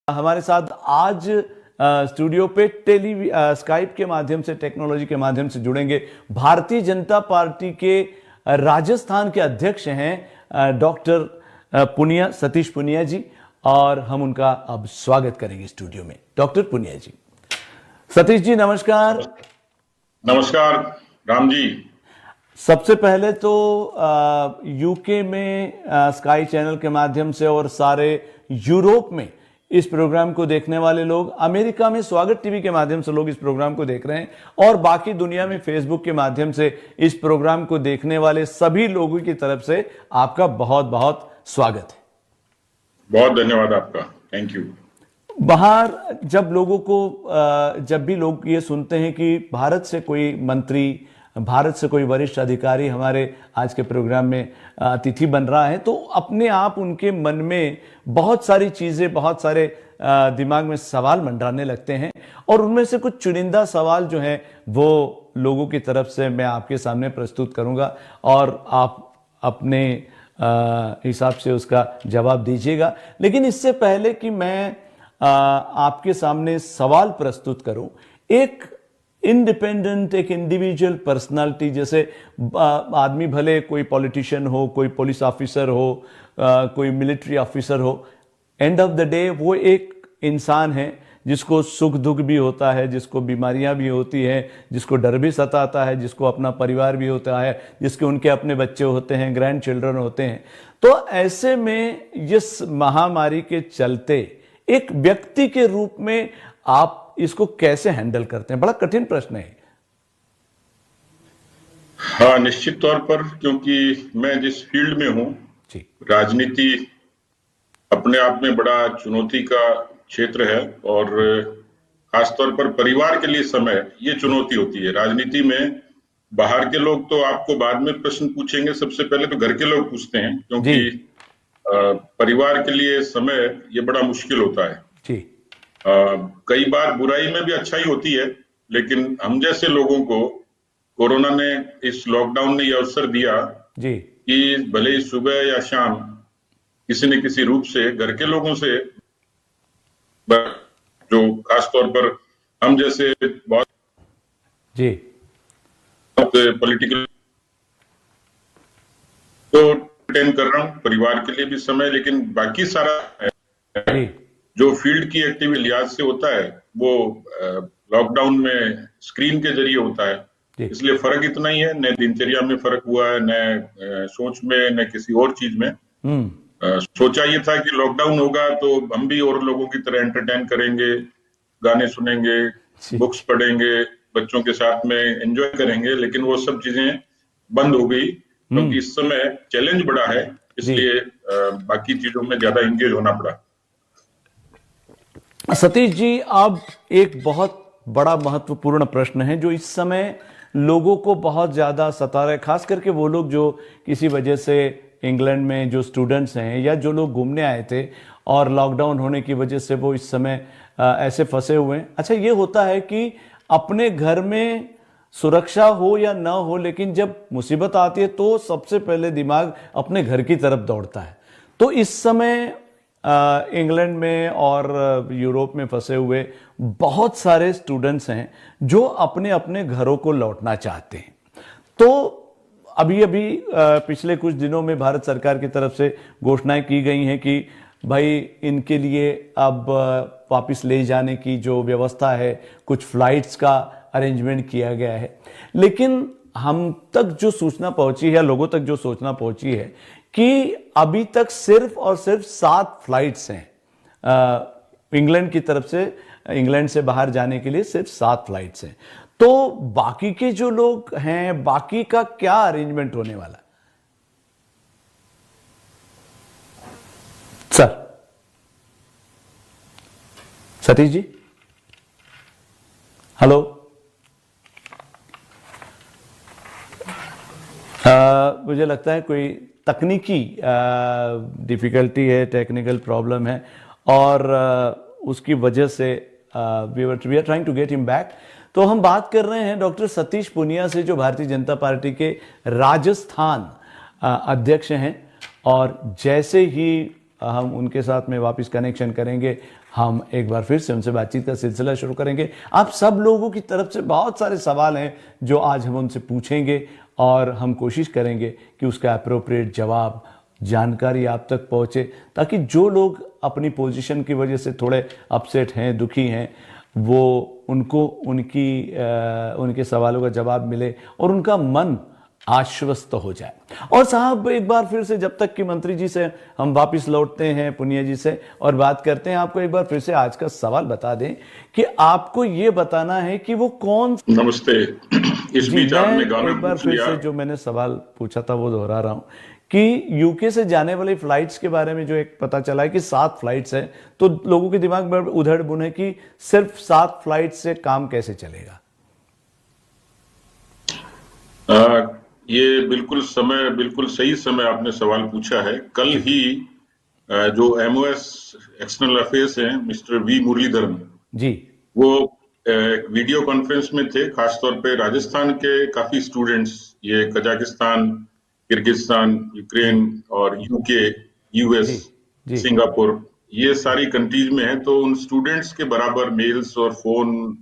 हमारे साथ आज स्टूडियो पे स्काइप के माध्यम से, टेक्नोलॉजी के माध्यम से जुड़ेंगे भारतीय जनता पार्टी के राजस्थान के अध्यक्ष हैं डॉक्टर पुनिया, सतीश पुनिया जी, और हम उनका अब स्वागत करेंगे स्टूडियो में। डॉक्टर पुनिया जी, सतीश जी नमस्कार। नमस्कार राम जी। सबसे पहले तो यूके में स्काई चैनल के माध्यम से और सारे यूरोप में इस प्रोग्राम को देखने वाले लोग, अमेरिका में स्वागत टीवी के माध्यम से लोग इस प्रोग्राम को देख रहे हैं, और बाकी दुनिया में फेसबुक के माध्यम से इस प्रोग्राम को देखने वाले सभी लोगों की तरफ से आपका बहुत बहुत स्वागत है। बहुत धन्यवाद आपका, थैंक यू। बाहर जब लोगों को जब भी लोग ये सुनते हैं कि भारत से कोई मंत्री, भारत से कोई वरिष्ठ अधिकारी हमारे आज के प्रोग्राम में अतिथि बन रहा है, तो अपने आप उनके मन में बहुत सारी चीजें, बहुत सारे दिमाग में सवाल मंडराने लगते हैं, और उनमें से कुछ चुनिंदा सवाल जो हैं वो लोगों की तरफ से मैं आपके सामने प्रस्तुत करूंगा और आप अपने हिसाब से उसका जवाब दीजिएगा। लेकिन इससे पहले कि मैं आपके सामने सवाल प्रस्तुत करूं, एक इंडिपेंडेंट, एक इंडिविजुअल पर्सनालिटी, जैसे आदमी भले कोई पॉलिटिशियन हो, कोई पुलिस ऑफिसर हो, कोई मिलिट्री ऑफिसर हो, एंड ऑफ द डे वो एक इंसान है जिसको सुख दुख भी होता है, जिसको बीमारियां भी होती हैं, जिसको डर भी सताता है, जिसको अपना परिवार भी होता है, जिसके उनके अपने बच्चे होते हैं, ग्रैंड चिल्ड्रन होते हैं। तो ऐसे में इस महामारी के चलते एक व्यक्ति के रूप में आप इसको कैसे हैंडल करते हैं? बड़ा कठिन प्रश्न है। हाँ, निश्चित तौर पर, क्योंकि मैं जिस फील्ड में हूं, राजनीति अपने आप में बड़ा चुनौती का क्षेत्र है, और खासतौर पर परिवार के लिए समय ये चुनौती होती है। राजनीति में बाहर के लोग तो आपको बाद में प्रश्न पूछेंगे, सबसे पहले तो घर के लोग पूछते हैं, क्योंकि परिवार के लिए समय ये बड़ा मुश्किल होता है जी। कई बार बुराई में भी अच्छाई होती है, लेकिन हम जैसे लोगों को कोरोना ने, इस लॉकडाउन ने यह अवसर दिया जी कि भले ही सुबह या शाम किसी न किसी रूप से घर के लोगों से, जो खासतौर पर हम जैसे बहुत पॉलिटिकल, तो अटेंड कर रहा हूं, परिवार के लिए भी समय, लेकिन बाकी सारा जो फील्ड की एक्टिविटी लिहाज से होता है वो लॉकडाउन में स्क्रीन के जरिए होता है। इसलिए फर्क इतना ही है, न दिनचर्या में फर्क हुआ है, न सोच में, न किसी और चीज में। सोचा ये था कि लॉकडाउन होगा तो हम भी और लोगों की तरह एंटरटेन करेंगे, गाने सुनेंगे, बुक्स पढ़ेंगे, बच्चों के साथ में एंजॉय करेंगे, लेकिन वो सब चीजें बंद हो गई, क्योंकि इस समय चैलेंज बड़ा है, इसलिए बाकी चीजों में ज्यादा एंगेज होना पड़ा। सतीश जी, अब एक बहुत बड़ा महत्वपूर्ण प्रश्न है जो इस समय लोगों को बहुत ज्यादा सता रहा है, खास करके वो लोग जो किसी वजह से इंग्लैंड में जो स्टूडेंट्स हैं या जो लोग घूमने आए थे और लॉकडाउन होने की वजह से वो इस समय ऐसे फंसे हुए हैं। अच्छा, ये होता है कि अपने घर में सुरक्षा हो या ना हो, लेकिन जब मुसीबत आती है तो सबसे पहले दिमाग अपने घर की तरफ दौड़ता है। तो इस समय इंग्लैंड में और यूरोप में फंसे हुए बहुत सारे स्टूडेंट्स हैं जो अपने अपने घरों को लौटना चाहते हैं। तो अभी पिछले कुछ दिनों में भारत सरकार की तरफ से घोषणाएं की गई हैं कि भाई इनके लिए अब वापस ले जाने की जो व्यवस्था है, कुछ फ्लाइट्स का अरेंजमेंट किया गया है। लेकिन हम तक जो सूचना पहुंची है, लोगों तक जो सूचना पहुंची है कि अभी तक सिर्फ और सिर्फ 7 फ्लाइट्स हैं इंग्लैंड की तरफ से, इंग्लैंड से बाहर जाने के लिए सिर्फ 7 फ्लाइट्स हैं। तो बाकी के जो लोग हैं, बाकी का क्या अरेंजमेंट होने वाला? Sir, Satish ji, hello. मुझे लगता है कोई तकनीकी डिफिकल्टी है, टेक्निकल प्रॉब्लम है, और उसकी वजह से we are trying to get him back. तो हम बात कर रहे हैं डॉक्टर सतीश पुनिया से, जो भारतीय जनता पार्टी के राजस्थान अध्यक्ष हैं, और जैसे ही हम उनके साथ में वापस कनेक्शन करेंगे हम एक बार फिर से उनसे बातचीत का सिलसिला शुरू करेंगे। आप सब लोगों की तरफ से बहुत सारे सवाल हैं जो आज हम उनसे पूछेंगे और हम कोशिश करेंगे कि उसका अप्रोप्रिएट जवाब, जानकारी आप तक पहुंचे, ताकि जो लोग अपनी पोजीशन की वजह से थोड़े अपसेट हैं, दुखी हैं, वो उनको उनके सवालों का जवाब मिले और उनका मन आश्वस्त हो जाए। और साहब, एक बार फिर से, जब तक कि मंत्री जी से हम वापस लौटते हैं, पुनिया जी से, और बात करते हैं, आपको एक बार फिर से आज का सवाल बता दें कि आपको ये बताना है कि वो कौन। नमस्ते। इस बीच आपने गाना एक बार फिर से जो मैंने सवाल पूछा था वो दोहरा रहा हूं कि यूके से जाने वाली फ्लाइट्स के बारे में जो एक पता चला है कि 7 फ्लाइट्स हैं, तो लोगों के दिमाग में उधड़ बुन है कि सिर्फ 7 फ्लाइट से काम कैसे चलेगा। ये बिल्कुल सही समय आपने सवाल पूछा है। कल ही जो MOS एक्सटर्नल अफेयर्स हैं, मिस्टर वी मुरलीधरन जी, वो वीडियो कॉन्फ्रेंस में थे। खासतौर पे राजस्थान के काफी स्टूडेंट्स, ये कजाकिस्तान, किर्गिस्तान, यूक्रेन और यूके, US, सिंगापुर, ये सारी कंट्रीज में है। तो उन स्टूडेंट्स के बराबर मेल्स और फोन,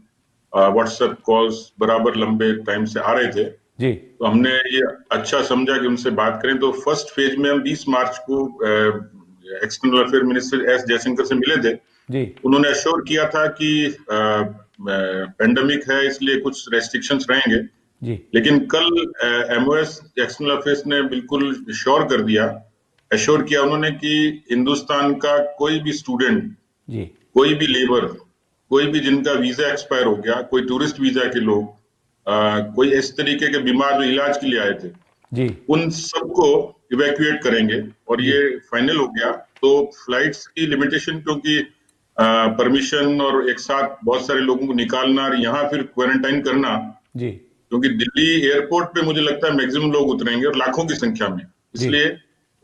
व्हाट्सएप कॉल्स बराबर लंबे टाइम से आ रहे थे जी। तो हमने ये अच्छा समझा कि उनसे बात करें। तो फर्स्ट फेज में हम 20 मार्च को external affair minister S Jaishankar से मिले थे जी। उन्होंने अश्योर किया था कि पेंडेमिक है, इसलिए कुछ रेस्ट्रिक्शंस रहेंगे जी। लेकिन कल MOS एक्सटर्नल अफेयर्स ने बिल्कुल अश्योर किया उन्होंने कि हिंदुस्तान का कोई भी स्टूडेंट जी, कोई भी लेबर, कोई भी जिनका वीजा एक्सपायर हो गया, कोई टूरिस्ट वीजा के लोग, कोई इस तरीके के बीमार जो इलाज के लिए आए थे जी, उन सबको इवैक्यूएट करेंगे। और ये फाइनल हो गया। तो फ्लाइट्स की लिमिटेशन, क्योंकि परमिशन और एक साथ बहुत सारे लोगों को निकालना और यहाँ फिर क्वारंटाइन करना जी, क्योंकि दिल्ली एयरपोर्ट पे मुझे लगता है मैक्सिमम लोग उतरेंगे और लाखों की संख्या में, इसलिए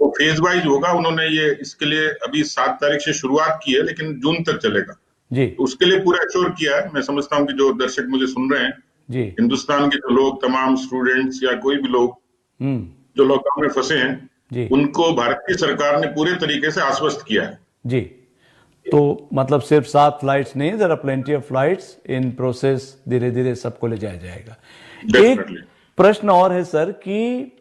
वो फेज वाइज होगा। उन्होंने ये इसके लिए अभी 7 तारीख से शुरुआत की है, लेकिन जून तक चलेगा जी। तो उसके लिए पूरा अश्योर किया है। मैं समझता हूँ कि जो दर्शक मुझे सुन रहे हैं जी, हिंदुस्तान के जो लोग, तमाम स्टूडेंट्स या कोई भी लोग जो लॉकडाउन में फंसे हैं जी, उनको भारतीय सरकार ने पूरे तरीके से आश्वस्त किया है जी। तो मतलब सिर्फ 7 फ्लाइट्स नहीं, there are plenty of flights in process, धीरे धीरे सबको ले जाया जाएगा। एक प्रश्न और है सर कि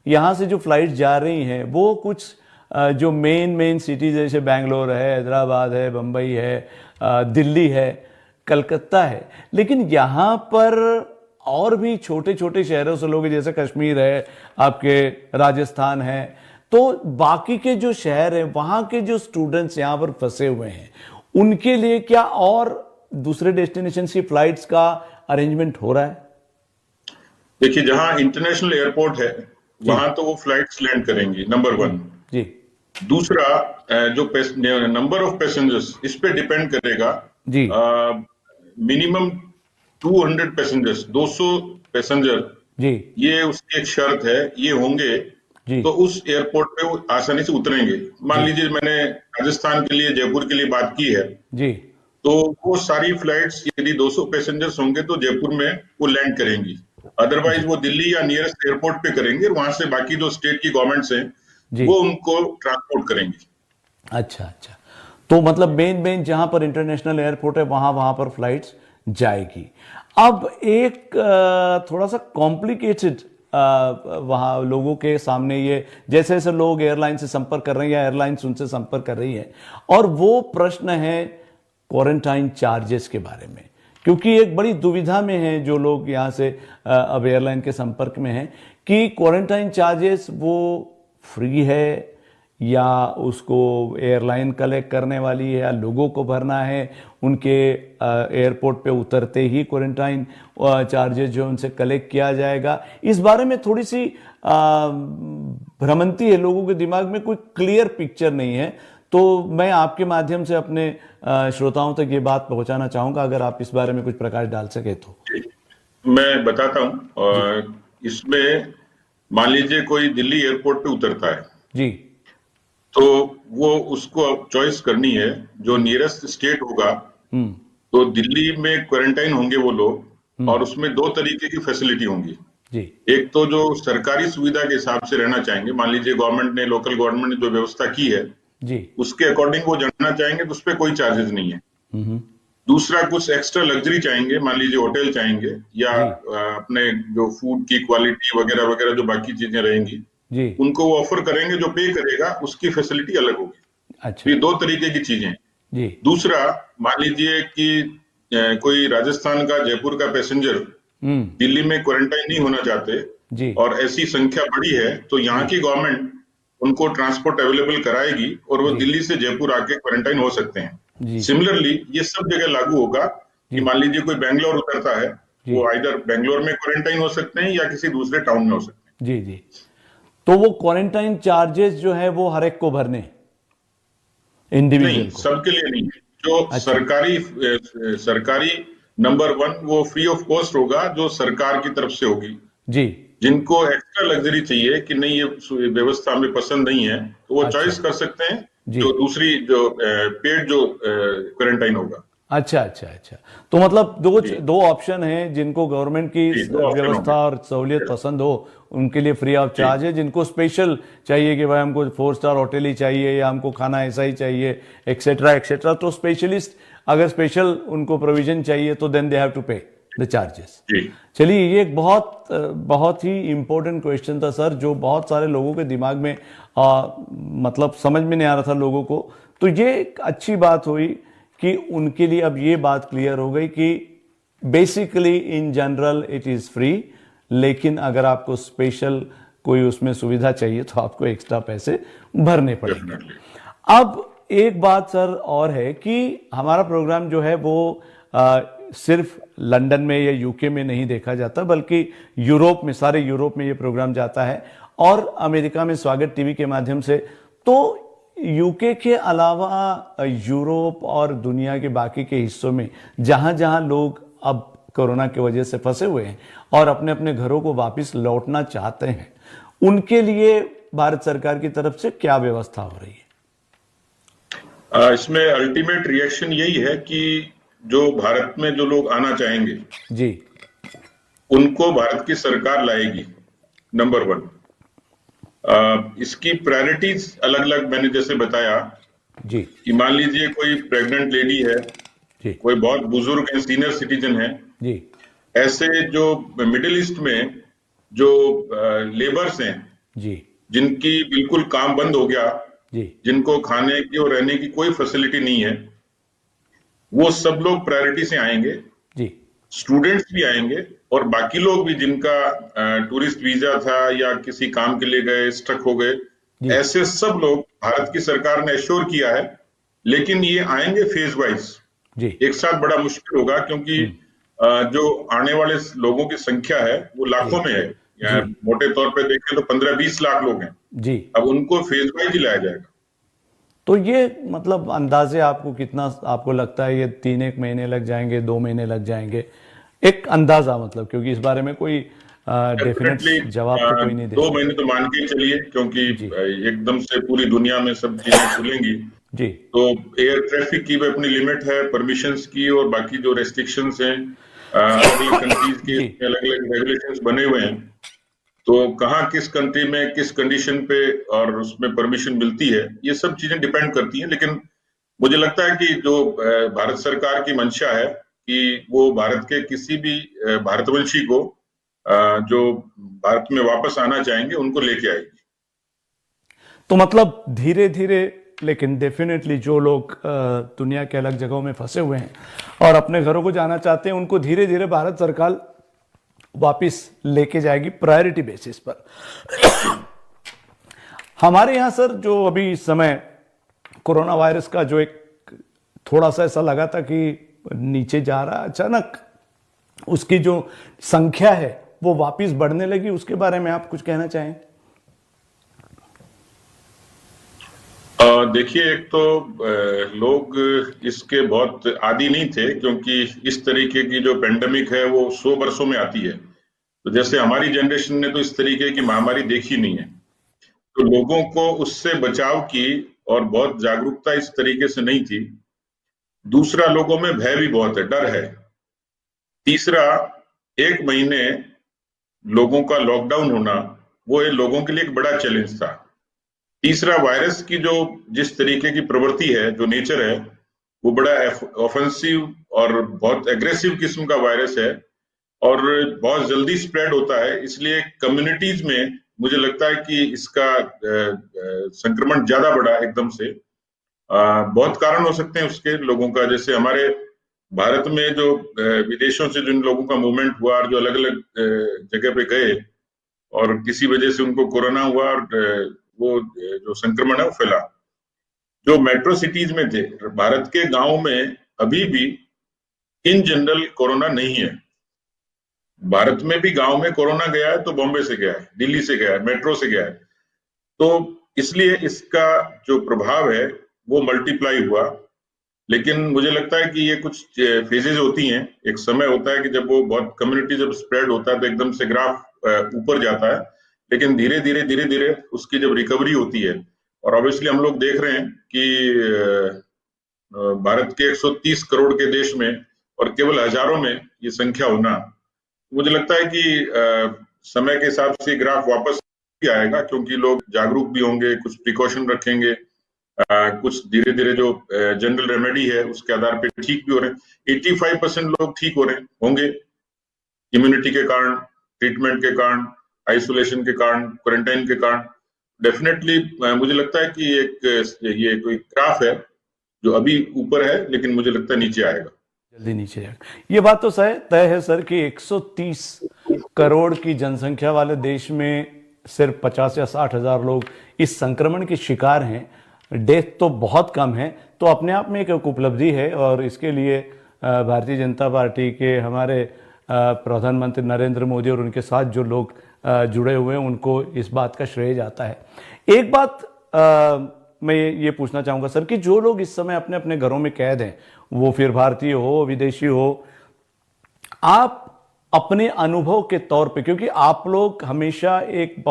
यहाँ से जो फ्लाइट जा रही हैं वो कुछ जो मेन सिटीज जैसे बैंगलोर है, हैदराबाद है, बंबई है, दिल्ली है, कलकत्ता है, लेकिन यहाँ पर और भी छोटे छोटे शहरों से लोग, जैसे कश्मीर है, आपके राजस्थान है, तो बाकी के जो शहर हैं वहां के जो स्टूडेंट्स यहाँ पर फंसे हुए हैं उनके लिए क्या और दूसरे डेस्टिनेशन की फ्लाइट्स का अरेंजमेंट हो रहा है? देखिए, जहां इंटरनेशनल एयरपोर्ट है वहां तो वो फ्लाइट्स लैंड करेंगी, नंबर 1 जी। दूसरा, जो नंबर ऑफ पैसेंजर्स, इस पे डिपेंड करेगा जी। मिनिमम 200 पैसेंजर्स, 200 पैसेंजर जी, ये उसकी एक शर्त है, ये होंगे जी, तो उस एयरपोर्ट पे वो आसानी से उतरेंगे। मान लीजिए मैंने राजस्थान के लिए, जयपुर के लिए बात की है जी, तो वो सारी फ्लाइट्स यदि 200 पैसेंजर्स होंगे तो जयपुर में वो लैंड करेंगी। अदरवाइज वो दिल्ली या नियरेस्ट एयरपोर्ट पे करेंगे, वहां से बाकी जो स्टेट की गवर्नमेंट्स हैं वो उनको ट्रांसपोर्ट करेंगी। अच्छा, तो मतलब मेन जहां पर इंटरनेशनल एयरपोर्ट है वहां पर फ्लाइट्स जाएगी। अब एक थोड़ा सा कॉम्प्लिकेटेड वहां लोगों के सामने ये, जैसे जैसे लोग एयरलाइन से संपर्क कर रहे हैं या एयरलाइंस उनसे संपर्क कर रही है, और वो प्रश्न है क्वारंटाइन चार्जेस के बारे में, क्योंकि एक बड़ी दुविधा में है जो लोग यहाँ से अब एयरलाइन के संपर्क में हैं कि क्वारंटाइन चार्जेस वो फ्री है या उसको एयरलाइन कलेक्ट करने वाली है, या लोगों को भरना है, उनके एयरपोर्ट पे उतरते ही क्वारंटाइन चार्जेस जो उनसे कलेक्ट किया जाएगा। इस बारे में थोड़ी सी भ्रमंती है लोगों के दिमाग में, कोई क्लियर पिक्चर नहीं है। तो मैं आपके माध्यम से अपने श्रोताओं तक ये बात पहुंचाना चाहूंगा, अगर आप इस बारे में कुछ प्रकाश डाल सके तो। मैं बताता हूं। इसमें मान लीजिए कोई दिल्ली एयरपोर्ट पे उतरता है जी, तो वो उसको चॉइस करनी है जो नियरेस्ट स्टेट होगा। तो दिल्ली में क्वारंटाइन होंगे वो लोग, और उसमें 2 तरीके की फैसिलिटी होंगी जी। एक तो जो सरकारी सुविधा के हिसाब से रहना चाहेंगे, मान लीजिए गवर्नमेंट ने, लोकल गवर्नमेंट ने जो व्यवस्था की है जी। उसके अकॉर्डिंग वो जाना चाहेंगे तो उस पर कोई चार्जेस नहीं है। दूसरा, कुछ एक्स्ट्रा लग्जरी चाहेंगे, मान लीजिए होटल चाहेंगे या जी। अपने जो फूड की क्वालिटी वगैरह वगैरह जो बाकी चीजें रहेंगी, जी। उनको वो ऑफर करेंगे, जो पे करेगा उसकी फैसिलिटी अलग होगी। तो अच्छा। ये दो तरीके की चीजें हैं। जी। दूसरा, मान लीजिए कि कोई राजस्थान का, जयपुर का पैसेंजर दिल्ली में क्वारंटाइन नहीं होना चाहते जी। और ऐसी संख्या बड़ी है, तो यहाँ की गवर्नमेंट उनको ट्रांसपोर्ट अवेलेबल कराएगी और वो जी। दिल्ली से जयपुर आके क्वारंटाइन हो सकते हैं। जी। सिमिलरली ये सब जगह लागू होगा कि जी। मान लीजिए कोई बेंगलोर उतरता है, जी। वो आइदर बेंगलोर में क्वारंटाइन हो सकते हैं या किसी दूसरे टाउन में हो सकते जी। जी। तो वो क्वारंटाइन चार्जेस जो है वो हर एक को भरने, हैं। इंडिविजुअल नहीं, को? सबके लिए नहीं है। जो अच्छा। सरकारी नंबर 1 वो फ्री ऑफ कॉस्ट होगा, जो सरकार की तरफ से होगी। जी। जिनको एक्स्ट्रा लग्जरी चाहिए कि नहीं ये व्यवस्था हमें पसंद नहीं है, तो वो अच्छा। चॉइस कर सकते हैं, जी। जो दूसरी जो पेड जो क्वारंटाइन होगा। अच्छा, अच्छा, अच्छा। तो मतलब दो जी दो ऑप्शन हैं, जिनको गवर्नमेंट की जी, दो ऑप्शन व्यवस्था होंगे। और सहूलियत पसंद हो उनके लिए फ्री ऑफ जी चार्ज है। जिनको स्पेशल चाहिए कि भाई हमको 4 स्टार होटल ही चाहिए या हमको खाना ऐसा ही चाहिए, एक्सेट्रा एक्सेट्रा, तो स्पेशलिस्ट अगर स्पेशल उनको प्रोविजन चाहिए तो देन दे हैव टू पे द चार्जेस। जी चलिए, ये एक बहुत ही इम्पोर्टेंट क्वेश्चन था सर, जो बहुत सारे लोगों के दिमाग में मतलब समझ में नहीं आ रहा था लोगों को। तो ये एक अच्छी बात हुई कि उनके लिए अब ये बात क्लियर हो गई कि basically in general it is free, लेकिन अगर आपको स्पेशल कोई उसमें सुविधा चाहिए तो आपको एक्स्ट्रा पैसे भरने पड़ेंगे। डेफिनेटली। अब एक बात सर और है कि हमारा प्रोग्राम जो है वो सिर्फ लंदन में या यूके में नहीं देखा जाता, बल्कि यूरोप में, सारे यूरोप में ये प्रोग्राम जाता है और अमेरिका में स्वागत टीवी के माध्यम से। तो यूके के अलावा यूरोप और दुनिया के बाकी के हिस्सों में जहां जहां लोग अब कोरोना की वजह से फंसे हुए हैं और अपने अपने घरों को वापस लौटना चाहते हैं, उनके लिए भारत सरकार की तरफ से क्या व्यवस्था हो रही है? इसमें अल्टीमेट रिएक्शन यही है कि जो भारत में जो लोग आना चाहेंगे जी। उनको भारत की सरकार लाएगी, नंबर 1। इसकी प्रायोरिटीज अलग अलग, मैंने जैसे बताया जी। कि मान लीजिए कोई प्रेग्नेंट लेडी है, जी। कोई बहुत बुजुर्ग है, सीनियर सिटीजन है, जी। ऐसे जो मिडिल ईस्ट में जो लेबर्स हैं, जी। जिनकी बिल्कुल काम बंद हो गया, जी। जिनको खाने की और रहने की कोई फैसिलिटी नहीं है, वो सब लोग प्रायोरिटी से आएंगे। जी। स्टूडेंट्स भी आएंगे और बाकी लोग भी जिनका टूरिस्ट वीजा था या किसी काम के लिए गए, स्टक हो गए, जी। ऐसे सब लोग भारत की सरकार ने एश्योर किया है। लेकिन ये आएंगे फेज वाइज, जी। एक साथ बड़ा मुश्किल होगा, क्योंकि जो आने वाले लोगों की संख्या है वो लाखों में है। जी। मोटे तौर पे देखें तो 15-20 लाख लोग हैं। जी। अब उनको फेज वाइज ही लाया जाएगा। तो ये मतलब अंदाजे आपको कितना, आपको लगता है ये 3-1 महीने लग जाएंगे, 2 महीने लग जाएंगे? एक अंदाजा, मतलब, क्योंकि इस बारे में कोई डेफिनेट डेफिनेटली जवाब तो कोई नहीं दे 2 सकता। महीने तो मान के ही चलिए, क्योंकि जी। एकदम से पूरी दुनिया में सब चीजें खुलेंगी। जी। तो एयर ट्रैफिक की भी अपनी लिमिट है, परमिशंस की, और बाकी जो रेस्ट्रिक्शंस हैं अलग अलग कंट्रीज के, जी। अलग अलग रेगुलेशंस बने हुए हैं। तो कहाँ किस कंट्री में किस कंडीशन पे और उसमें परमिशन मिलती है, ये सब चीजें डिपेंड करती हैं। लेकिन मुझे लगता है कि जो भारत सरकार की मंशा है कि वो भारत के किसी भी भारतवंशी को जो भारत में वापस आना चाहेंगे उनको लेके आएगी। तो मतलब धीरे धीरे, लेकिन डेफिनेटली जो लोग दुनिया के अलग जगहों में फंसे हुए हैं और अपने घरों को जाना चाहते हैं, उनको धीरे धीरे भारत सरकार वापस लेके जाएगी प्रायोरिटी बेसिस पर। हमारे यहां सर जो अभी इस समय कोरोना वायरस का जो एक थोड़ा सा ऐसा लगा था कि नीचे जा रहा, अचानक उसकी जो संख्या है वो वापस बढ़ने लगी, उसके बारे में आप कुछ कहना चाहें? देखिए, एक तो लोग इसके बहुत आदी नहीं थे, क्योंकि इस तरीके की जो पेंडेमिक है वो 100 वर्षों में आती है। तो जैसे हमारी जनरेशन ने तो इस तरीके की महामारी देखी नहीं है, तो लोगों को उससे बचाव की और बहुत जागरूकता इस तरीके से नहीं थी। दूसरा, लोगों में भय भी बहुत है, डर है। तीसरा, 1 महीने लोगों का लॉकडाउन होना, वो लोगों के लिए एक बड़ा चैलेंज था। तीसरा, वायरस की जो जिस तरीके की प्रवृत्ति है, जो नेचर है, वो बड़ा ऑफेंसिव और बहुत एग्रेसिव किस्म का वायरस है और बहुत जल्दी स्प्रेड होता है। इसलिए कम्युनिटीज में मुझे लगता है कि इसका संक्रमण ज्यादा बढ़ा एकदम से। बहुत कारण हो सकते हैं उसके लोगों का, जैसे हमारे भारत में जो विदेशों से जिन लोगों का मूवमेंट हुआ और जो अलग अलग जगह पे गए और किसी वजह से उनको कोरोना हुआ और वो जो संक्रमण है वो फैला। जो मेट्रो सिटीज में थे, भारत के गांव में अभी भी इन जनरल कोरोना नहीं है। भारत में भी गांव में कोरोना गया है तो बॉम्बे से गया है, दिल्ली से गया है, मेट्रो से गया है। तो इसलिए इसका जो प्रभाव है वो मल्टीप्लाई हुआ। लेकिन मुझे लगता है कि ये कुछ फेजेज होती हैं। एक समय होता है कि जब वो बहुत कम्युनिटी जब स्प्रेड होता है तो एकदम से ग्राफ ऊपर जाता है, लेकिन धीरे धीरे उसकी जब रिकवरी होती है, और ऑब्वियसली हम लोग देख रहे हैं कि भारत के 130 करोड़ के देश में और केवल हजारों में ये संख्या होना, मुझे लगता है कि समय के हिसाब से ग्राफ वापस भी आएगा, क्योंकि लोग जागरूक भी होंगे, कुछ प्रिकॉशन रखेंगे, कुछ धीरे धीरे जो जनरल रेमेडी है उसके आधार पे ठीक भी हो रहे हैं। 85% लोग ठीक हो रहे होंगे इम्यूनिटी के कारण, ट्रीटमेंट के कारण, आइसोलेशन के कारण, क्वारंटाइन के कारण। डेफिनेटली मुझे लगता है कि ये कोई ग्राफ है जो अभी ऊपर है, लेकिन मुझे लगता है नीचे आएगा, जल्दी नीचे जाएगा। ये बात तो तय है सर कि 130 करोड़ की जनसंख्या वाले देश में सिर्फ 50 या 60 हजार लोग इस संक्रमण के शिकार हैं। डेथ तो बहुत कम है, तो अपने आप में एक उपलब्धि है और इसके लिए भारतीय जनता पार्टी के हमारे प्रधानमंत्री नरेंद्र मोदी और उनके साथ जो लोग जुड़े हुए हैं उनको इस बात का श्रेय जाता है। एक बात मैं ये पूछना चाहूंगा सर कि जो लोग इस समय अपने अपने घरों में कैद हैं, वो फिर भारतीय हो विदेशी हो, आप अपने अनुभव के तौर पे, क्योंकि आप लोग हमेशा एक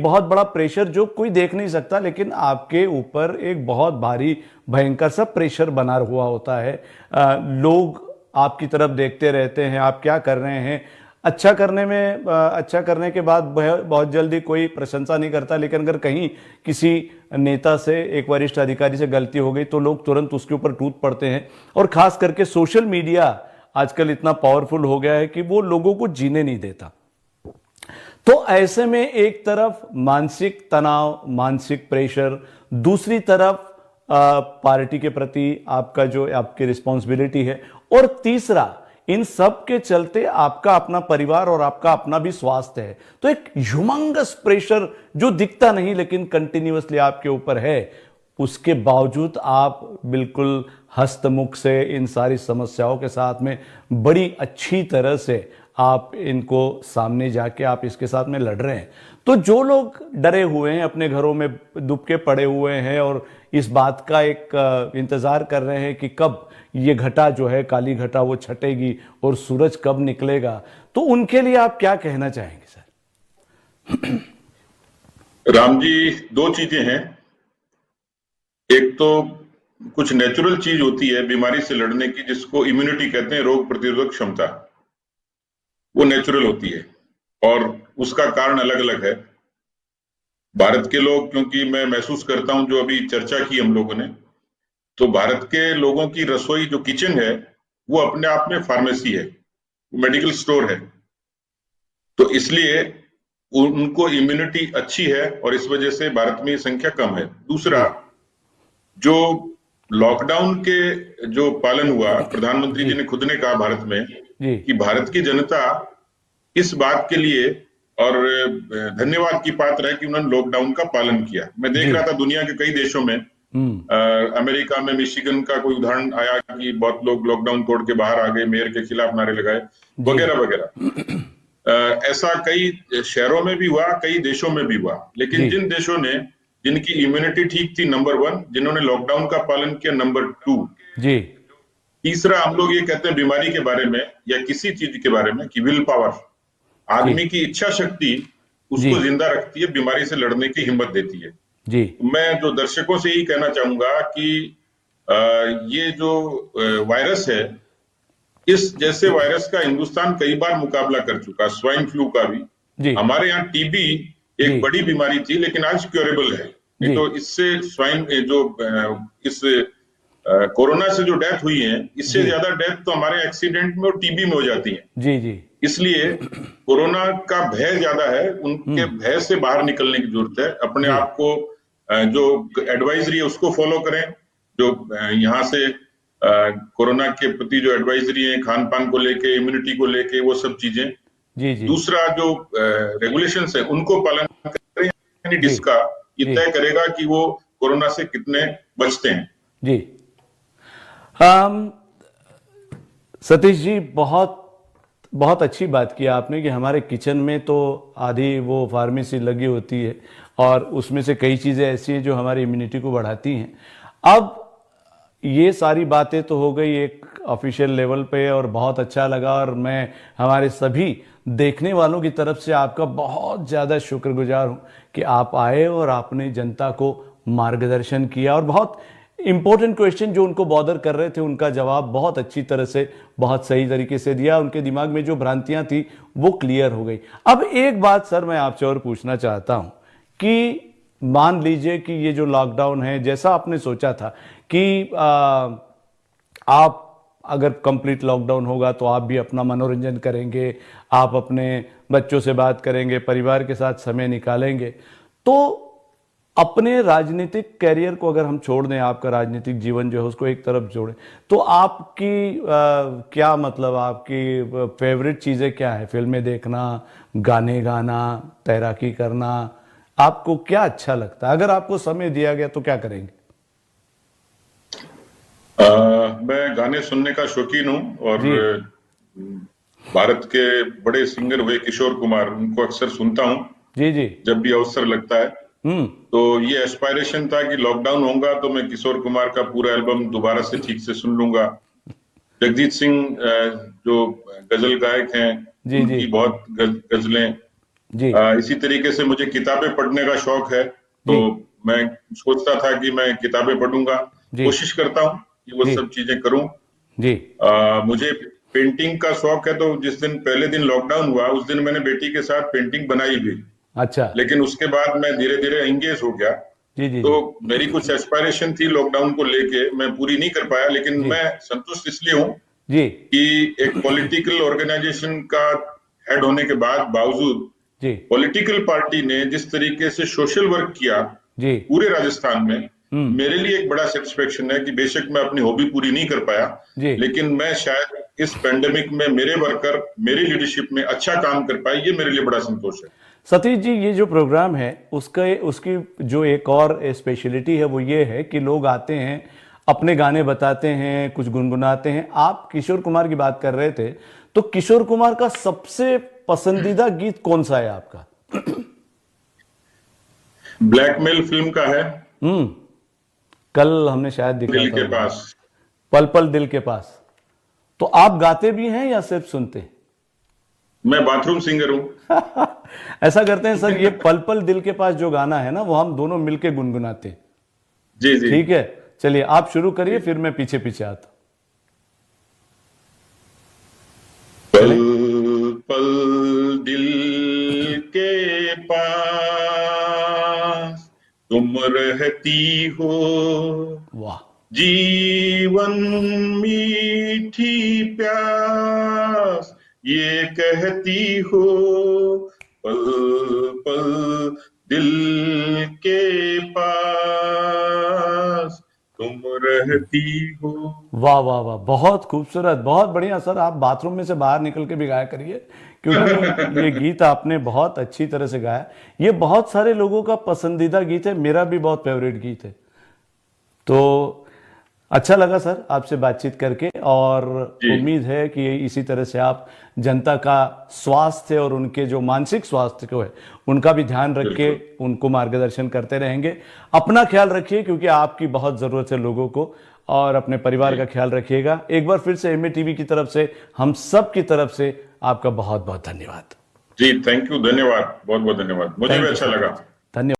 बहुत बड़ा प्रेशर जो कोई देख नहीं सकता, लेकिन आपके ऊपर एक बहुत भारी भयंकर सा प्रेशर बना हुआ होता है। लोग आपकी तरफ देखते रहते हैं आप क्या कर रहे हैं। अच्छा करने के बाद बहुत जल्दी कोई प्रशंसा नहीं करता, लेकिन अगर कहीं किसी नेता से, एक वरिष्ठ अधिकारी से गलती हो गई तो लोग तुरंत उसके ऊपर टूट पड़ते हैं। और खास करके सोशल मीडिया आजकल इतना पावरफुल हो गया है कि वो लोगों को जीने नहीं देता। तो ऐसे में एक तरफ मानसिक तनाव, मानसिक प्रेशर, दूसरी तरफ पार्टी के प्रति आपका जो आपकी रिस्पॉन्सिबिलिटी है, और तीसरा इन सब के चलते आपका अपना परिवार और आपका अपना भी स्वास्थ्य है। तो एक ह्यूमंगस प्रेशर जो दिखता नहीं लेकिन कंटिन्यूअसली आपके ऊपर है, उसके बावजूद आप बिल्कुल हस्तमुख से इन सारी समस्याओं के साथ में बड़ी अच्छी तरह से आप इनको सामने जाके आप इसके साथ में लड़ रहे हैं। तो जो लोग डरे हुए हैं, अपने घरों में दुबके पड़े हुए हैं और इस बात का एक इंतजार कर रहे हैं कि कब ये घटा जो है, काली घटा, वो छटेगी और सूरज कब निकलेगा, तो उनके लिए आप क्या कहना चाहेंगे सर? राम जी, दो चीजें हैं। एक तो कुछ नेचुरल चीज होती है बीमारी से लड़ने की, जिसको इम्यूनिटी कहते हैं, रोग प्रतिरोधक क्षमता। वो नेचुरल होती है और उसका कारण अलग अलग है। भारत के लोग, क्योंकि मैं महसूस करता हूं, जो अभी चर्चा की हम लोगों ने, तो भारत के लोगों की रसोई जो किचन है वो अपने आप में फार्मेसी है, मेडिकल स्टोर है। तो इसलिए उनको इम्यूनिटी अच्छी है और इस वजह से भारत में संख्या कम है। दूसरा, जो लॉकडाउन के जो पालन हुआ, प्रधानमंत्री जी ने खुद ने कहा भारत में कि भारत की जनता इस बात के लिए और धन्यवाद की पात्र है कि उन्होंने लॉकडाउन का पालन किया। मैं देख रहा था दुनिया के कई देशों में, अमेरिका में मिशिगन का कोई उदाहरण आया कि बहुत लोग लॉकडाउन तोड़ के बाहर आ गए, मेयर के खिलाफ नारे लगाए, वगैरह वगैरह। ऐसा कई शहरों में भी हुआ, कई देशों में भी हुआ। लेकिन जिन देशों ने, जिनकी इम्यूनिटी ठीक थी, नंबर 1, जिन्होंने लॉकडाउन का पालन किया, नंबर 2 जी। तीसरा, हम लोग ये कहते हैं बीमारी के बारे में या किसी चीज के बारे में कि विल पावर, आदमी की इच्छा शक्ति उसको जिंदा रखती है, बीमारी से लड़ने की हिम्मत देती है जी। मैं जो दर्शकों से यही कहना चाहूंगा कि ये जो वायरस है, इस जैसे वायरस का हिंदुस्तान कई बार मुकाबला कर चुका, स्वाइन फ्लू का भी। हमारे यहाँ टीबी एक बड़ी बीमारी थी, लेकिन आज क्योरेबल है। नहीं तो इससे स्वाइन जो इस कोरोना से जो डेथ हुई है, इससे ज्यादा डेथ तो हमारे एक्सीडेंट में और टीबी में हो जाती है। जी जी। इसलिए कोरोना का भय ज्यादा है, उनके भय से बाहर निकलने की जरूरत है। अपने आप को जो एडवाइजरी है उसको फॉलो करें, जो यहाँ से कोरोना के प्रति जो एडवाइजरी है, खान पान को लेके, इम्यूनिटी को लेके, वो सब चीजें। जी जी। दूसरा जो रेगुलेशंस है उनको पालन करें, यानी जिसका ये तय करेगा कि वो कोरोना से कितने बचते हैं। जी। सतीश जी, बहुत बहुत अच्छी बात की आपने कि हमारे किचन में तो आधी वो फार्मेसी लगी होती है और उसमें से कई चीज़ें ऐसी हैं जो हमारी इम्यूनिटी को बढ़ाती हैं। अब ये सारी बातें तो हो गई एक ऑफिशियल लेवल पे और बहुत अच्छा लगा, और मैं हमारे सभी देखने वालों की तरफ से आपका बहुत ज़्यादा शुक्रगुजार हूँ कि आप आए और आपने जनता को मार्गदर्शन किया और बहुत इंपॉर्टेंट क्वेश्चन जो उनको बॉदर कर रहे थे उनका जवाब बहुत अच्छी तरह से, बहुत सही तरीके से दिया। उनके दिमाग में जो भ्रांतियां थी वो क्लियर हो गई। अब एक बात सर मैं आपसे और पूछना चाहता हूं कि मान लीजिए कि ये जो लॉकडाउन है, जैसा आपने सोचा था कि आप अगर कंप्लीट लॉकडाउन होगा तो आप भी अपना मनोरंजन करेंगे, आप अपने बच्चों से बात करेंगे, परिवार के साथ समय निकालेंगे, तो अपने राजनीतिक कैरियर को अगर हम छोड़ दें, आपका राजनीतिक जीवन जो है उसको एक तरफ जोड़ें, तो आपकी क्या मतलब आपकी फेवरेट चीज़ें क्या है? फिल्में देखना, गाने गाना, तैराकी करना, आपको क्या अच्छा लगता है? अगर आपको समय दिया गया तो क्या करेंगे? मैं गाने सुनने का शौकीन हूँ और भारत के बड़े सिंगर हुए किशोर कुमार, उनको अक्सर सुनता हूँ जी जी, जब भी अवसर लगता है। तो ये एस्पायरेशन था कि लॉकडाउन होगा तो मैं किशोर कुमार का पूरा एल्बम दोबारा से ठीक से सुन लूंगा। जगजीत सिंह जो गजल गायक हैं, उनकी बहुत गजलें। इसी तरीके से मुझे किताबें पढ़ने का शौक है, तो मैं सोचता था कि मैं किताबें पढ़ूंगा, कोशिश करता हूँ कि वो सब चीजें करूं। मुझे पेंटिंग का शौक है, तो जिस दिन पहले दिन लॉकडाउन हुआ उस दिन मैंने बेटी के साथ पेंटिंग बनाई भी। अच्छा। लेकिन उसके बाद मैं धीरे धीरे एंगेज हो गया। तो मेरी कुछ एस्पायरेशन थी लॉकडाउन को लेके, मैं पूरी नहीं कर पाया, लेकिन मैं संतुष्ट इसलिए हूँ कि एक पॉलिटिकल ऑर्गेनाइजेशन का हेड होने के बावजूद पॉलिटिकल पार्टी ने जिस तरीके से सोशल वर्क किया पूरे राजस्थान में, मेरे लिए एक बड़ा सेटिस्फेक्शन है कि बेशक मैं अपनी हॉबी पूरी नहीं कर पाया, लेकिन मैं शायद इस पेंडेमिक में मेरे वर्कर मेरी लीडरशिप में अच्छा काम कर पाए, ये मेरे लिए बड़ा संतोष है। सतीश जी, ये जो प्रोग्राम है उसकी जो एक और स्पेशलिटी है वो ये है कि लोग आते हैं, अपने गाने बताते हैं, कुछ गुनगुनाते हैं। आप किशोर कुमार की बात कर रहे थे, तो किशोर कुमार का सबसे पसंदीदा गीत कौन सा है आपका? ब्लैकमेल फिल्म का है। कल हमने शायद दिखा दिल के पास, पल पल दिल के पास। तो आप गाते भी हैं या सिर्फ सुनते हैं? मैं बाथरूम सिंगर हूं। ऐसा करते हैं सर, ये पल पल दिल के पास जो गाना है ना, वो हम दोनों मिलके गुनगुनाते हैं। जी जी, ठीक है, चलिए आप शुरू करिए, फिर मैं पीछे पीछे आता। पल पल दिल के पास तुम रहती हो, वाह, जीवन मीठी प्यास ये कहती हो, पल पल दिल के पास तुम रहती हो। वाह वाह वाह, बहुत खूबसूरत, बहुत बढ़िया सर। आप बाथरूम में से बाहर निकल के भी गाया करिए, क्योंकि ये गीत आपने बहुत अच्छी तरह से गाया। ये बहुत सारे लोगों का पसंदीदा गीत है, मेरा भी बहुत फेवरेट गीत है। तो अच्छा लगा सर आपसे बातचीत करके, और उम्मीद है कि इसी तरह से आप जनता का स्वास्थ्य और उनके जो मानसिक स्वास्थ्य को है उनका भी ध्यान रख के उनको मार्गदर्शन करते रहेंगे। अपना ख्याल रखिए, क्योंकि आपकी बहुत जरूरत है लोगों को, और अपने परिवार का ख्याल रखिएगा। एक बार फिर से एमए टीवी की तरफ से, हम सब की तरफ से आपका बहुत बहुत धन्यवाद। जी थैंक यू, धन्यवाद, बहुत बहुत धन्यवाद, मुझे भी अच्छा लगा। धन्यवाद।